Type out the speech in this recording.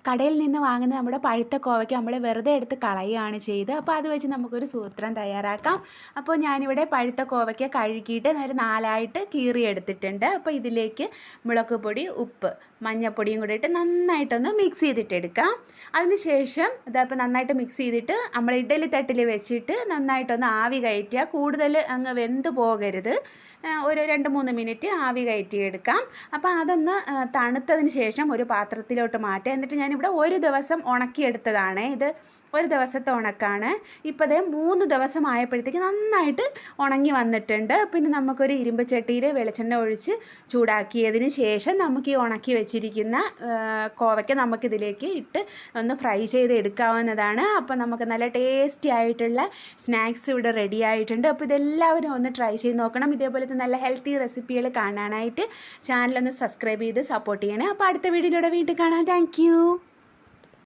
കടയിൽ നിന്ന് വാങ്ങുന്ന നമ്മുടെ പഴുത്ത കോവയ്ക്ക് നമ്മൾ വെറുതെ എടുത്ത് കളയുകയാണ് ചെയ്ത്. അപ്പോൾ അത് വെച്ച് നമുക്കൊരു സൂത്രം തയ്യാറാക്കാം. അപ്പോൾ ഞാനിവിടെ പഴുത്ത കോവയ്ക്ക കഴുകിയിട്ട് ഒരു 4ആയിട്ട് കീറിയെടുത്തിട്ടുണ്ട്. അപ്പോൾ ഇതിലേക്ക് മുളക് പൊടി, ഉപ്പ്, മഞ്ഞൾപ്പൊടിയും കൂടി ഇട്ട് നന്നായിട്ടൊന്ന് മിക്സ് ചെയ്തിട്ടെടുക്കാം. അതിനുശേഷം ഇതപ്പോൾ നന്നായിട്ട് മിക്സ് ചെയ്തിട്ട് നമ്മൾ ഇഡ്ഡലി തട്ടിൽ വെച്ചിട്ട് നന്നായിട്ടൊന്ന് ആവി കയറ്റുക. കൂടുതൽ അങ്ങ് വെന്ത് പോകരുത്. ഒരു 2-3 മിനിറ്റ് ആവി കയറ്റിയെടുക്കാം. അപ്പോൾ അതൊന്ന് തണുത്തതിന് ശേഷം ഒരു പാത്രത്തിലോട്ട് മാറ്റുക. എന്നിട്ട് ഞാനിവിടെ ഒരു ദിവസം ഉണക്കിയെടുത്തതാണ്. ഇത് ഒരു ദിവസത്തെ ഉണക്കാണ്. ഇപ്പോൾ ദേ 3 ദിവസമായപ്പോഴത്തേക്ക് നന്നായിട്ട് ഉണങ്ങി വന്നിട്ടുണ്ട്. പിന്നെ നമുക്കൊരു ഇരുമ്പ് ചട്ടിയിൽ വെളിച്ചെണ്ണ ഒഴിച്ച് ചൂടാക്കിയതിന് ശേഷം നമുക്ക് ഈ ഉണക്കി വെച്ചിരിക്കുന്ന കോവയ്ക്ക നമുക്കിതിലേക്ക് ഇട്ട് ഒന്ന് ഫ്രൈ ചെയ്ത് എടുക്കാവുന്നതാണ്. അപ്പോൾ നമുക്ക് നല്ല ടേസ്റ്റി ആയിട്ടുള്ള സ്നാക്സ് ഇവിടെ റെഡി ആയിട്ടുണ്ട്. അപ്പോൾ ഇതെല്ലാവരും ഒന്ന് ട്രൈ ചെയ്ത് നോക്കണം. ഇതേപോലത്തെ നല്ല ഹെൽത്തി റെസിപ്പികൾ കാണാനായിട്ട് ചാനലൊന്ന് സബ്സ്ക്രൈബ് ചെയ്ത് സപ്പോർട്ട് ചെയ്യണേ. അപ്പോൾ അടുത്ത വീഡിയോയിലൂടെ വീണ്ടും കാണാം. താങ്ക്